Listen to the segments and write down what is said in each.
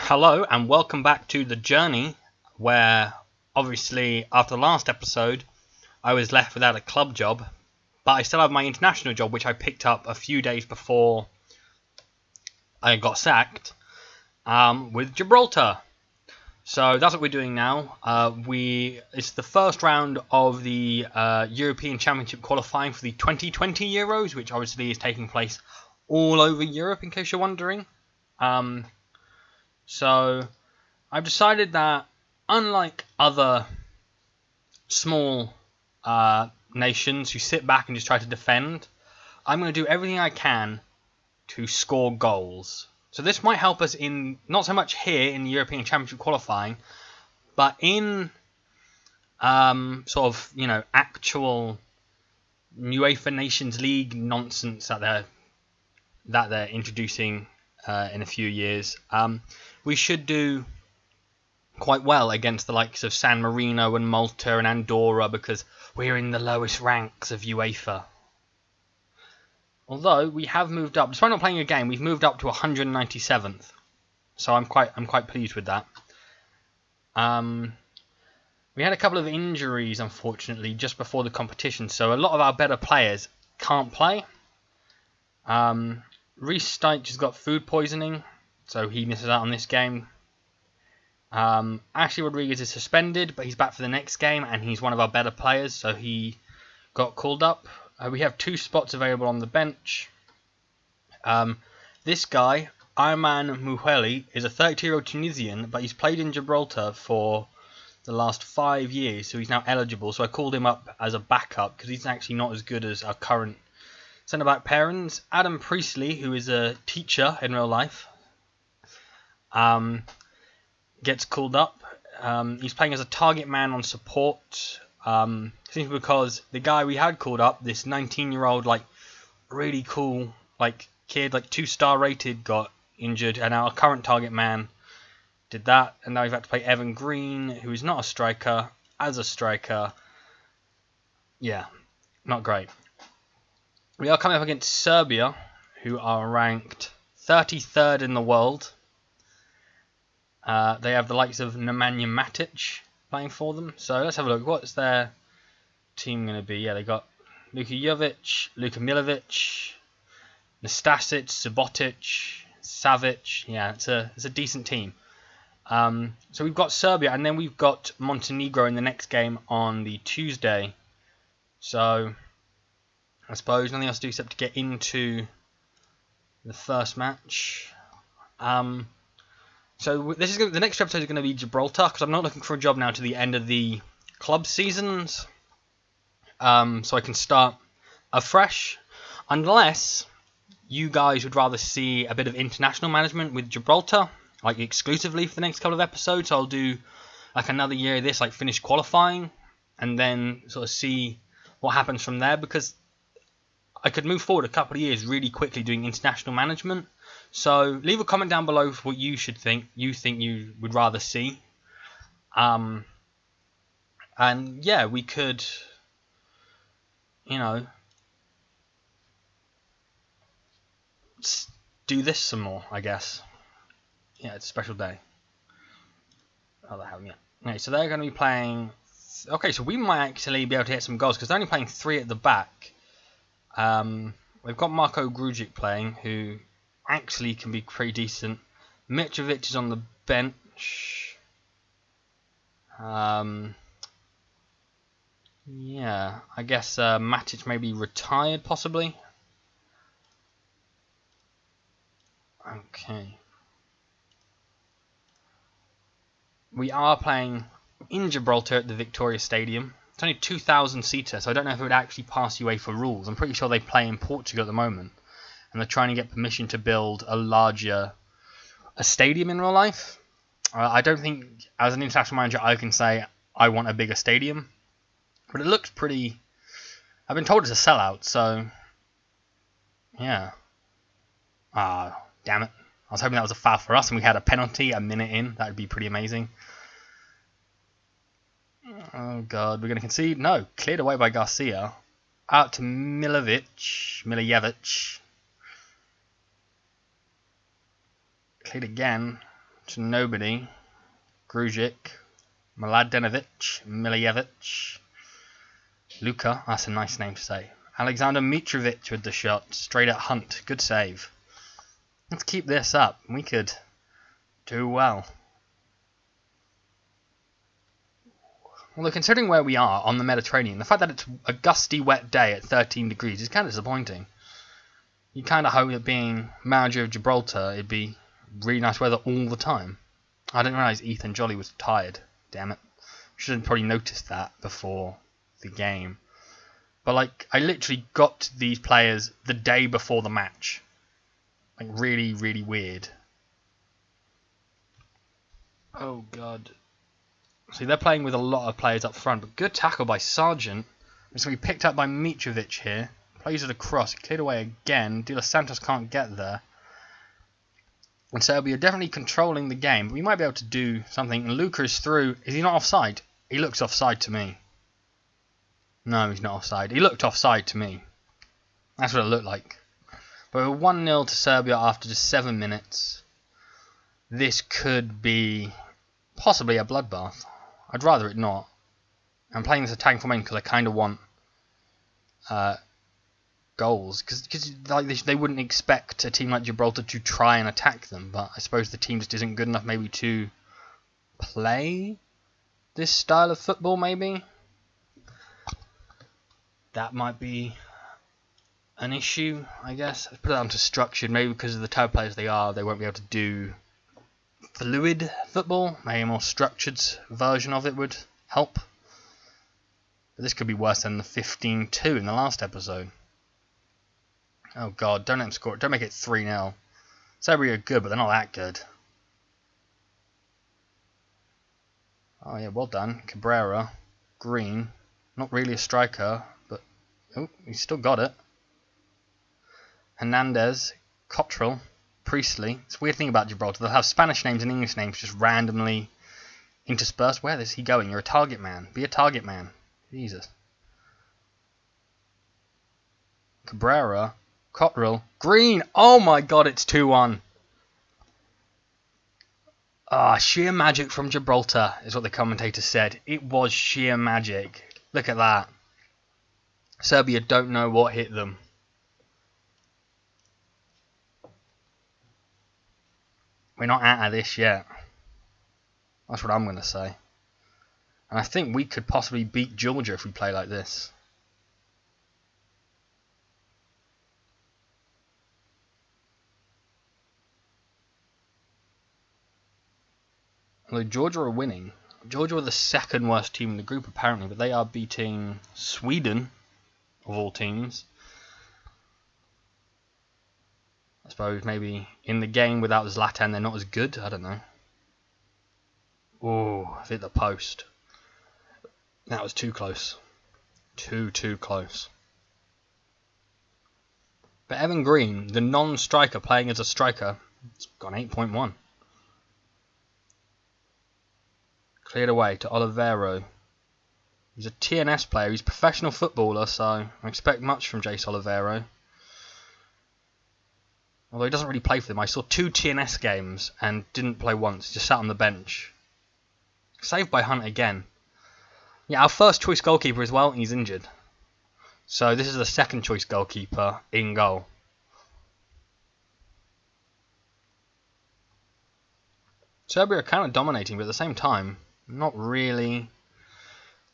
Hello and welcome back to The Journey, where obviously after the last episode I was left without a club job, but I still have my international job, which I picked up a few days before I got sacked, with Gibraltar. So that's what we're doing now. It's the first round of the European Championship qualifying for the 2020 Euros, which obviously is taking place all over Europe, in case you're wondering. So I've decided that, unlike other small nations who sit back and just try to defend, I'm going to do everything I can to score goals. So this might help us in, not so much here in the European Championship qualifying, but in actual UEFA Nations League nonsense that they're introducing in a few years. We should do quite well against the likes of San Marino and Malta and Andorra, because we're in the lowest ranks of UEFA. Although we have moved up, despite not playing a game, we've moved up to 197th. So I'm quite pleased with that. We had a couple of injuries, unfortunately, just before the competition, so a lot of our better players can't play. Reece Deitch has got food poisoning, so he misses out on this game. Ashley Rodriguez is suspended, but he's back for the next game, and he's one of our better players, so he got called up. We have 2 spots available on the bench. This guy, Arman Mouheli, is a 32-year-old Tunisian, but he's played in Gibraltar for the last 5 years, so he's now eligible. So I called him up as a backup, because he's actually not as good as our current centre-back pairings. Adam Priestley, who is a teacher in real life, gets called up. He's playing as a target man on support. Simply because the guy we had called up, this 19-year-old, really cool, kid, 2-star rated, got injured, and our current target man did that, and now we've had to play Evan Green, who is not a striker, as a striker. Yeah, not great. We are coming up against Serbia, who are ranked 33rd in the world. They have the likes of Nemanja Matic playing for them. So let's have a look. What's their team going to be? Yeah, they got Luka Jovic, Luka Milovic, Nastasic, Subotic, Savic. Yeah, it's a decent team. So we've got Serbia, and then we've got Montenegro in the next game on the Tuesday. So I suppose nothing else to do except to get into the first match. So the next episode is going to be Gibraltar, because I'm not looking for a job now to the end of the club seasons. So I can start afresh, unless you guys would rather see a bit of international management with Gibraltar, exclusively for the next couple of episodes. I'll do another year of this, finish qualifying, and then sort of see what happens from there, because I could move forward a couple of years really quickly doing international management. So leave a comment down below for what you think you would rather see. And yeah, we could, do this some more, I guess. Yeah, it's a special day. Oh, the hell, yeah. Okay, so they're going to be playing. Okay, so we might actually be able to hit some goals, because they're only playing 3 at the back. We've got Marko Grujic playing, who actually can be pretty decent. Mitrovic is on the bench. Yeah, I guess Matic may be retired, possibly. Okay. We are playing in Gibraltar at the Victoria Stadium. It's only 2,000 seater, so I don't know if it would actually pass UEFA rules. I'm pretty sure they play in Portugal at the moment, and they're trying to get permission to build a stadium in real life. I don't think, as an international manager, I can say I want a bigger stadium, but it looks pretty. I've been told it's a sellout, so yeah. Damn it! I was hoping that was a foul for us, and we had a penalty a minute in. That would be pretty amazing. Oh god, we're going to concede? No, cleared away by Garcia. Out to Milijevic. Cleared again. to nobody. Grujic, Mladenovic, Milijevic, Luka, that's a nice name to say. Alexander Mitrovic with the shot, straight at Hunt, good save. Let's keep this up, we could do well. Although considering where we are on the Mediterranean, the fact that it's a gusty wet day at 13 degrees is kind of disappointing. You kind of hope that being manager of Gibraltar, it'd be really nice weather all the time. I didn't realise Ethan Jolly was tired, damn it. Should have probably noticed that before the game. But like, I literally got these players the day before the match. Like, really, really weird. Oh god. See, they're playing with a lot of players up front, but good tackle by Sargent. It's going to be picked up by Mitrovic here. Plays it across, cleared away again. De Los Santos can't get there. And Serbia definitely controlling the game, but we might be able to do something. And Luka is through. Is he not offside? He looks offside to me. No, he's not offside. He looked offside to me. That's what it looked like. But we're 1-0 to Serbia after just 7 minutes. This could be possibly a bloodbath. I'd rather it not. I'm playing this attacking formation because I kind of want goals. Because like they wouldn't expect a team like Gibraltar to try and attack them. But I suppose the team just isn't good enough maybe to play this style of football maybe. That might be an issue, I guess. Let's put it onto structured. Maybe because of the type of players they are, they won't be able to do fluid football. Maybe a more structured version of it would help. But this could be worse than the 15-2 in the last episode. Oh god, don't let them score. Don't make it 3-0. Serbia are good, but they're not that good. Oh yeah, well done. Cabrera, Green. Not really a striker, but oh, he's still got it. Hernandez, Cottrell, Priestley. It's a weird thing about Gibraltar. They'll have Spanish names and English names just randomly interspersed. Where is he going? You're a target man. Be a target man. Jesus. Cabrera, Cottrell, Green. Oh my god, it's 2-1. Ah, sheer magic from Gibraltar is what the commentator said. It was sheer magic. Look at that. Serbia don't know what hit them. We're not out of this yet. That's what I'm going to say. And I think we could possibly beat Georgia if we play like this. Although Georgia are winning. Georgia were the second worst team in the group apparently, but they are beating Sweden, of all teams. I suppose maybe in the game without Zlatan they're not as good. I don't know. Oh, I've hit the post. That was too close. Too close. But Evan Green, the non-striker playing as a striker, has got an 8.1. Cleared away to Olivero. He's a TNS player. He's a professional footballer, so I expect much from Jace Olivero. Although he doesn't really play for them. I saw 2 TNS games and didn't play once. He just sat on the bench. Saved by Hunt again. Yeah, our first choice goalkeeper as well, and he's injured. So this is the second choice goalkeeper in goal. Serbia are kind of dominating, but at the same time, not really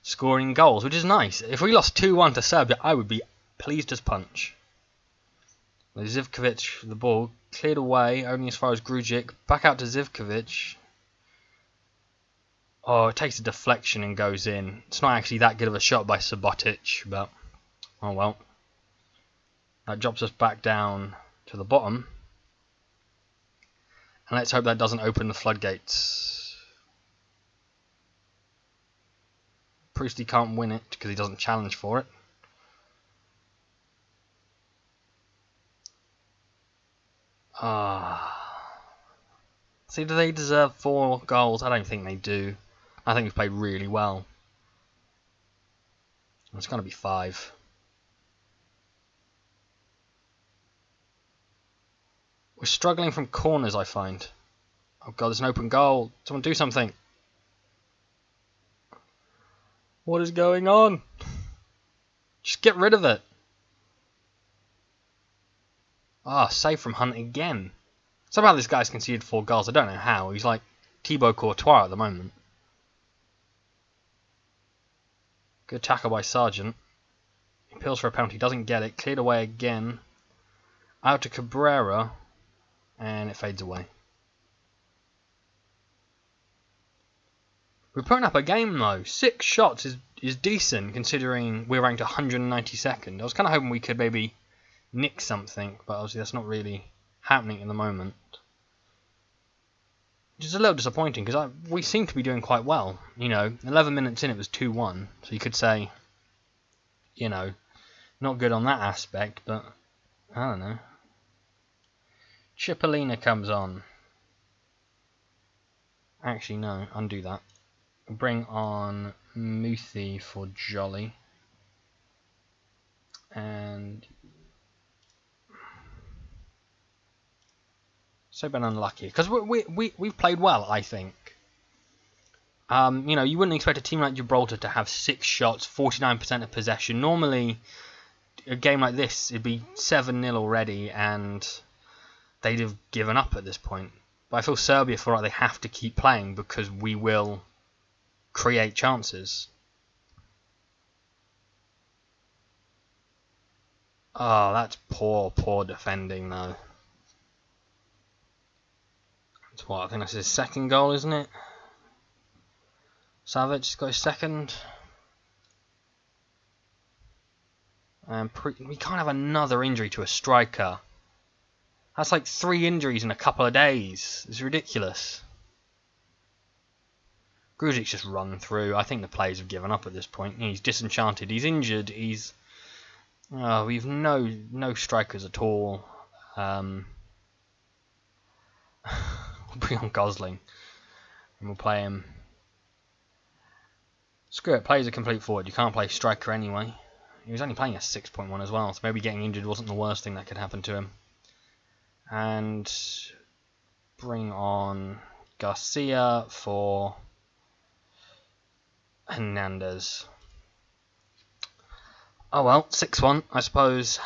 scoring goals, which is nice. If we lost 2-1 to Serbia, I would be pleased as punch. Zivkovic, the ball cleared away, only as far as Grujic. Back out to Zivkovic. Oh, it takes a deflection and goes in. It's not actually that good of a shot by Subotic, but oh well. That drops us back down to the bottom. And let's hope that doesn't open the floodgates. Priestley can't win it because he doesn't challenge for it. See, do they deserve 4 goals? I don't think they do. I think we've played really well. It's going to be 5. We're struggling from corners, I find. Oh god, there's an open goal. Someone do something. What is going on? Just get rid of it. Ah, save from Hunt again. Somehow this guy's conceded 4 goals. I don't know how. He's like Thibaut Courtois at the moment. Good tackle by Sargent. He appeals for a penalty. Doesn't get it. Cleared away again. Out to Cabrera. And it fades away. We're putting up a game though. 6 shots is decent considering we're ranked 192nd. I was kind of hoping we could maybe nick something, but obviously that's not really happening at the moment. Which is a little disappointing because we seem to be doing quite well. You know, 11 minutes in it was 2-1, so you could say, you know, not good on that aspect, but I don't know. Cipollina comes on. Actually, no, undo that. Bring on Muthi for Jolly. And so been unlucky because we've played well, I think. You know, you wouldn't expect a team like Gibraltar to have 6 shots, 49% of possession. Normally, a game like this, it'd be 7-0 already, and they'd have given up at this point. But I feel Serbia feel like they have to keep playing because we will create chances. Oh, that's poor defending though. That's what I think that's his second goal, isn't it? Savic has got his second. And we can't have another injury to a striker. That's like 3 injuries in a couple of days. It's ridiculous. Gruzic's just run through. I think the players have given up at this point. He's disenchanted. He's injured. We've no strikers at all. We'll bring on Gosling and we'll play him. Screw it. Play as a complete forward. You can't play striker anyway. He was only playing a 6.1 as well, so maybe getting injured wasn't the worst thing that could happen to him. And bring on Garcia for Hernandez. Oh well, 6-1, I suppose.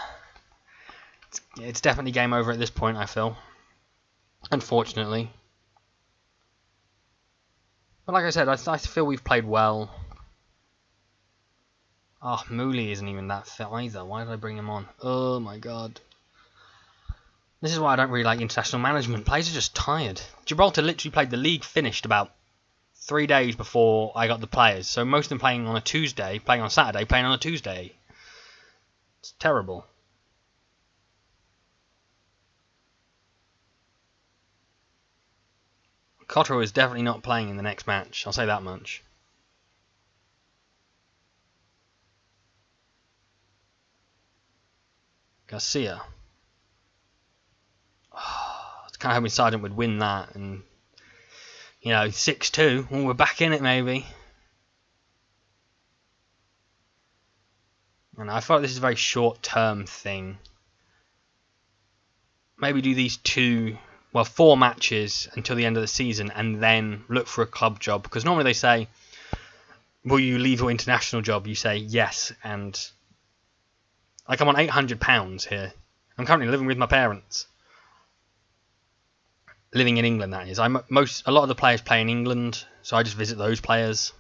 It's definitely game over at this point, I feel. Unfortunately. But like I said, I feel we've played well. Oh, Mooley isn't even that fit either. Why did I bring him on? Oh my god. This is why I don't really like international management. Players are just tired. Gibraltar literally played the league finished about 3 days before I got the players. So most of them playing on a Tuesday, playing on Saturday, playing on a Tuesday. It's terrible. Cotterill is definitely not playing in the next match. I'll say that much. Garcia. It's kind of hoping Sargent would win that, and you know, 6-2. Well, we're back in it, maybe. And I feel like this is a very short-term thing. Maybe do these 4 matches until the end of the season, and then look for a club job. Because normally they say, "Will you leave your international job?" You say yes, and like I'm on £800 here. I'm currently living with my parents. Living in England, that is. A lot of the players play in England, so I just visit those players.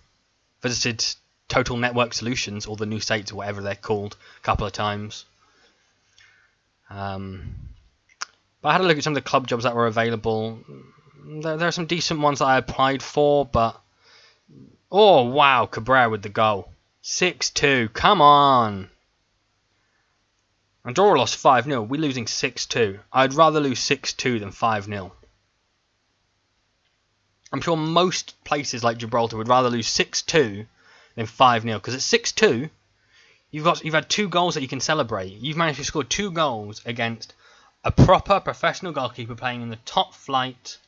Visited Total Network Solutions, or the New States, or whatever they're called, a couple of times. But I had a look at some of the club jobs that were available. There are some decent ones that I applied for, but oh wow, Cabrera with the goal. 6-2, come on. Andorra lost 5-0. We're losing 6-2. I'd rather lose 6-2 than 5-0. I'm sure most places like Gibraltar would rather lose 6-2 than 5-0. Because at 6-2, you've had 2 goals that you can celebrate. You've managed to score 2 goals against a proper professional goalkeeper playing in the top flight.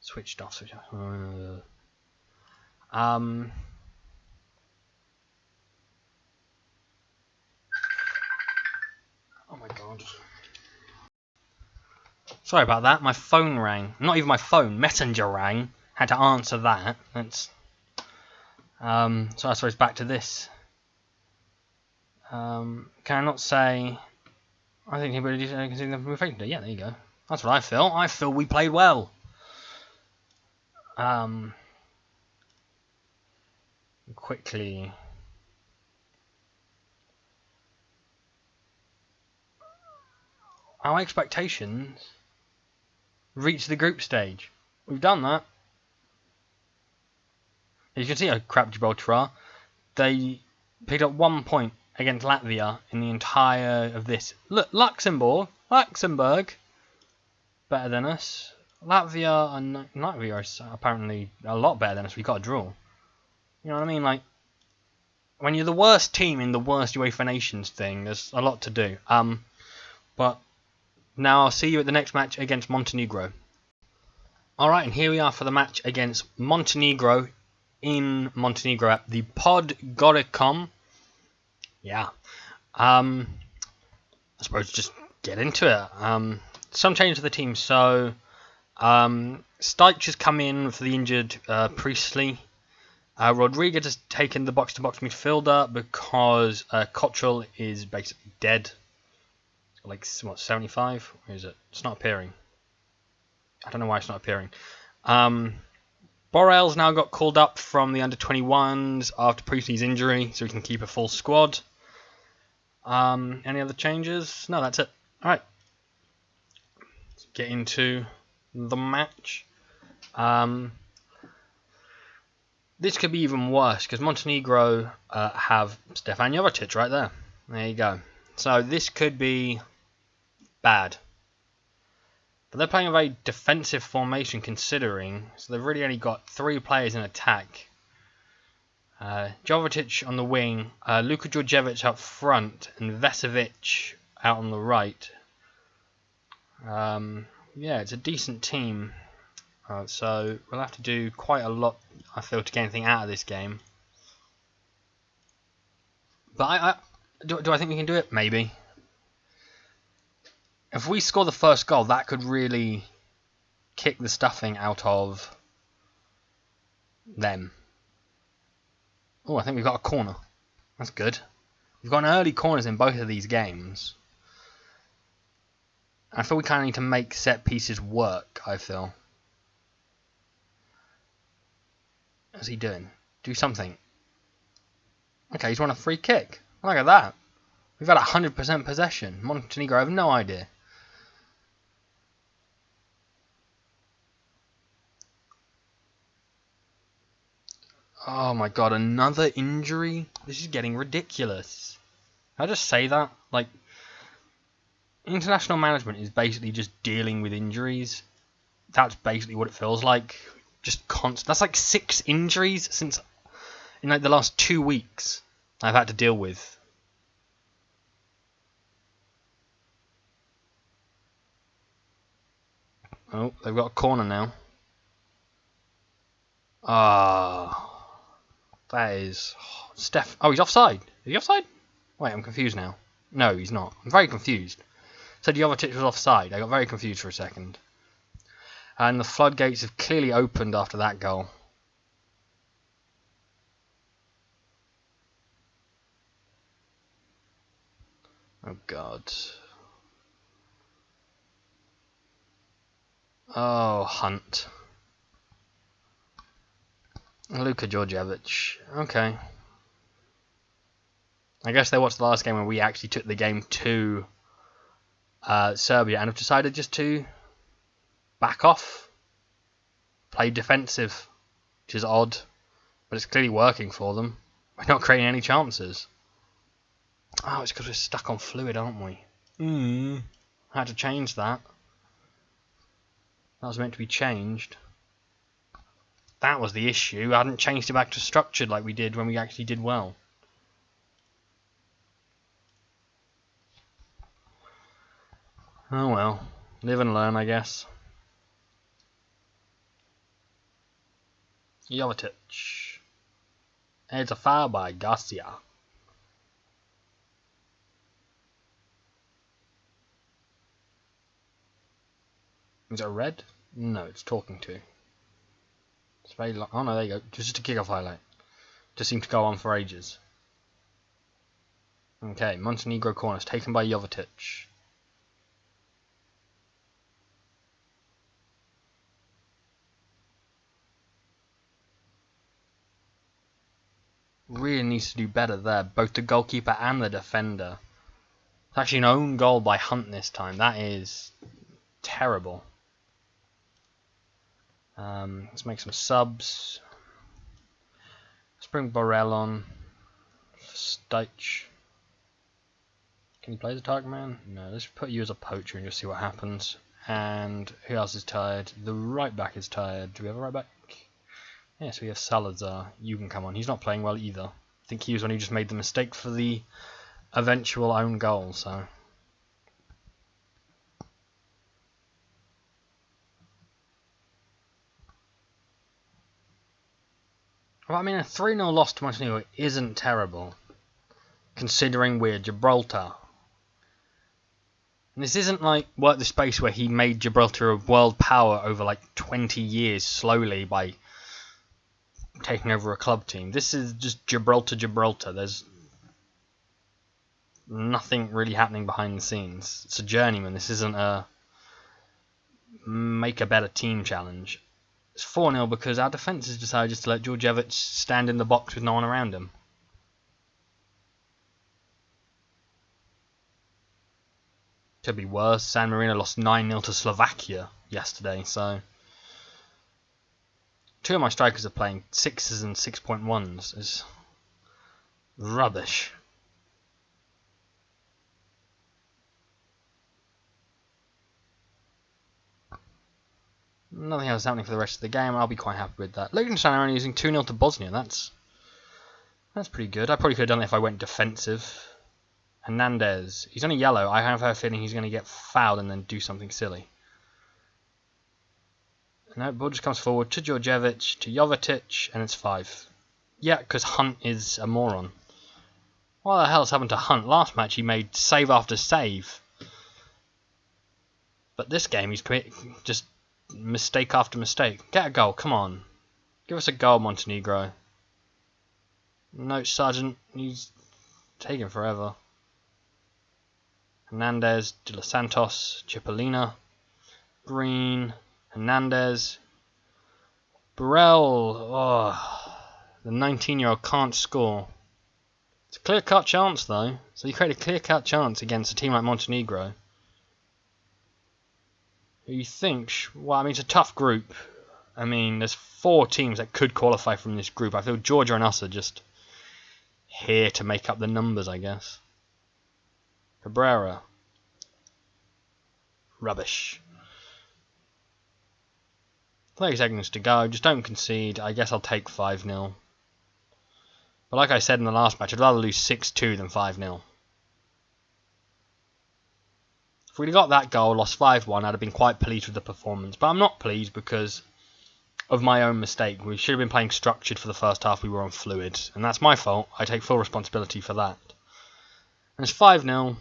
Switched off. Oh my god. Sorry about that. My phone rang. Not even my phone. Messenger rang. Had to answer that. That's. So I suppose back to this. Can I not say? I think anybody can see them from today. Yeah, there you go. That's what I feel. I feel we played well. Quickly. Our expectations reach the group stage. We've done that. As you can see how crap Gibraltar are. They picked up 1 point against Latvia in the entire of this. Look, Luxembourg, better than us. Latvia is apparently a lot better than us. We got a draw. You know what I mean? Like, when you're the worst team in the worst UEFA Nations thing, there's a lot to do. But now I'll see you at the next match against Montenegro. Alright, and here we are for the match against Montenegro in Montenegro at the Podgoricom. Yeah. I suppose just get into it. Some changes to the team. So, Stych has come in for the injured Priestley. Rodriguez has taken the box-to-box midfielder because Cottrell is basically dead. Like, what, 75? Or is it? It's not appearing. I don't know why it's not appearing. Borrell's now got called up from the under-21s after Priestley's injury, so he can keep a full squad. Any other changes? No, that's it. Alright. Let's get into the match. This could be even worse, because Montenegro have Stefan Jovetic right there. There you go. So this could be bad. But they're playing a very defensive formation considering, so they've really only got 3 players in attack. Jovetic on the wing, Luka Djordjevic up front, and Vesevic out on the right. Yeah, it's a decent team. So we'll have to do quite a lot, I feel, to get anything out of this game. But do I think we can do it? Maybe. If we score the first goal, that could really kick the stuffing out of them. Oh, I think we've got a corner. That's good. We've got early corners in both of these games. I feel we kind of need to make set pieces work, I feel. What's he doing? Do something. Okay, he's won a free kick. Look at that. We've had 100% possession. Montenegro, I have no idea. Oh my god, another injury? This is getting ridiculous. Can I just say that? Like, international management is basically just dealing with injuries. That's basically what it feels like. Just constant. That's like 6 injuries since in like the last 2 weeks I've had to deal with. Oh, they've got a corner now. Ah. That is... Steph... Oh, he's offside. Is he offside? Wait, I'm confused now. No, he's not. I'm very confused. Said Jovetic was offside. I got very confused for a second. And the floodgates have clearly opened after that goal. Oh, God. Oh, Hunt. Luka Djordjevic. Okay. I guess they watched the last game when we actually took the game to Serbia and have decided just to back off. Play defensive, which is odd, but it's clearly working for them. We're not creating any chances. Oh, it's because we're stuck on fluid, aren't we? I had to change that. That was meant to be changed. That was the issue. I hadn't changed it back to structured like we did when we actually did well. Oh well. Live and learn, I guess. Jovetic. It's a foul by Garcia. Is it a red? No, it's talking to. It's very long. Oh no, there you go. Just a kick-off highlight. Just seemed to go on for ages. Okay, Montenegro corners taken by Jovetic. Really needs to do better there, both the goalkeeper and the defender. It's actually an own goal by Hunt this time. That is terrible. Let's make some subs. Let's bring Borrell on. Stich. Can you play the target man? No, let's put you as a poacher and just see what happens. And who else is tired? The right back is tired. Do we have a right back? Yes, we have Salazar. You can come on. He's not playing well either. I think he was when he just made the mistake for the eventual own goal, so. Well, I mean, a 3-0 loss to Montenegro isn't terrible, considering we're Gibraltar. And this isn't like Work the Space where he made Gibraltar a world power over like 20 years slowly by taking over a club team. This is just Gibraltar. There's nothing really happening behind the scenes. It's a journeyman. This isn't a make a better team challenge. It's 4-0 because our defence has decided just to let Djordjevic stand in the box with no one around him. Could be worse. San Marino lost 9-0 to Slovakia yesterday, so 2 of my strikers are playing 6s and 6.1s. It's rubbish. Nothing else happening for the rest of the game. I'll be quite happy with that. Liechtenstein are only using 2-0 to Bosnia. That's pretty good. I probably could have done it if I went defensive. Hernandez. He's on a yellow. I have a feeling he's going to get fouled and then do something silly. No, ball just comes forward to Djordjevic, to Jovetic, and it's 5. Yeah, because Hunt is a moron. What the hell's happened to Hunt? Last match he made save after save. But this game he's just mistake after mistake. Get a goal, come on. Give us a goal, Montenegro. No, Sergeant, he's taking forever. Hernandez, De Los Santos, Cipollina, Green, Hernandez, Burrell. Oh, the 19-year-old can't score. It's a clear-cut chance, though. So you create a clear-cut chance against a team like Montenegro. You think, well, I mean, it's a tough group. I mean, there's 4 teams that could qualify from this group. I feel Georgia and us are just here to make up the numbers, I guess. Cabrera. Rubbish. 30 seconds to go. Just don't concede. I guess I'll take 5-0. But like I said in the last match, I'd rather lose 6-2 than 5-0. If we'd got that goal, lost 5-1, I'd have been quite pleased with the performance. But I'm not pleased because of my own mistake. We should have been playing structured for the first half. We were on fluid. And that's my fault. I take full responsibility for that. And it's 5-0.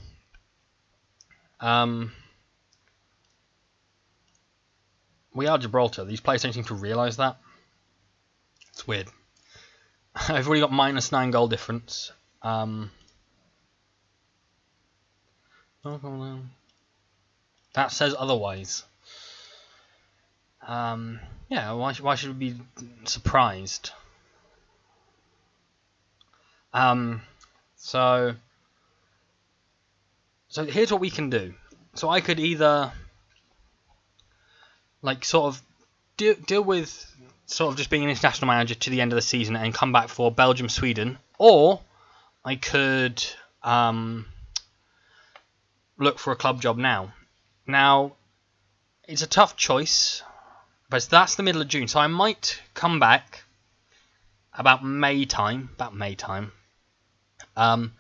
We are Gibraltar. These players don't seem to realise that. It's weird. I've already got -9 goal difference. That says otherwise. Yeah, why should we be surprised? So here's what we can do. So I could either like sort of deal with sort of just being an international manager to the end of the season and come back for Belgium, Sweden, or I could look for a club job now. Now, it's a tough choice, but that's the middle of June, so I might come back about May time, and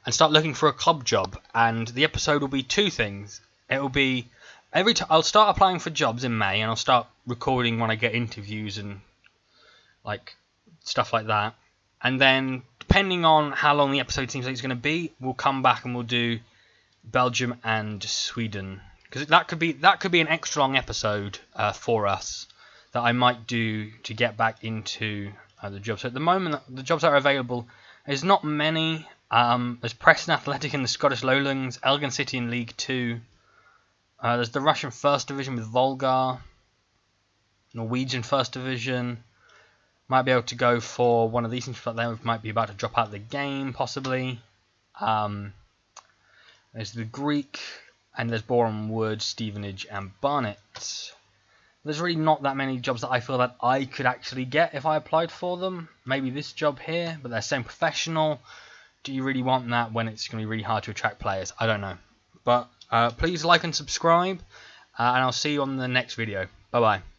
start looking for a club job. And the episode will be 2 things. It will be I'll start applying for jobs in May, and I'll start recording when I get interviews and like stuff like that. And then, depending on how long the episode seems like it's going to be, we'll come back and we'll do Belgium and Sweden because that could be an extra long episode for us that I might do to get back into the jobs. So at the moment, the jobs that are available, there's not many. There's Preston Athletic in the Scottish Lowlands, Elgin City in League 2. There's the Russian First Division with Volgar, Norwegian First Division. Might be able to go for one of these things, but they might be about to drop out of the game, possibly. There's the Greek, and there's Boreham Wood, Stevenage, and Barnet. There's really not that many jobs that I feel that I could actually get if I applied for them. Maybe this job here, but they're saying professional. Do you really want that when it's going to be really hard to attract players? I don't know. But please like and subscribe, and I'll see you on the next video. Bye-bye.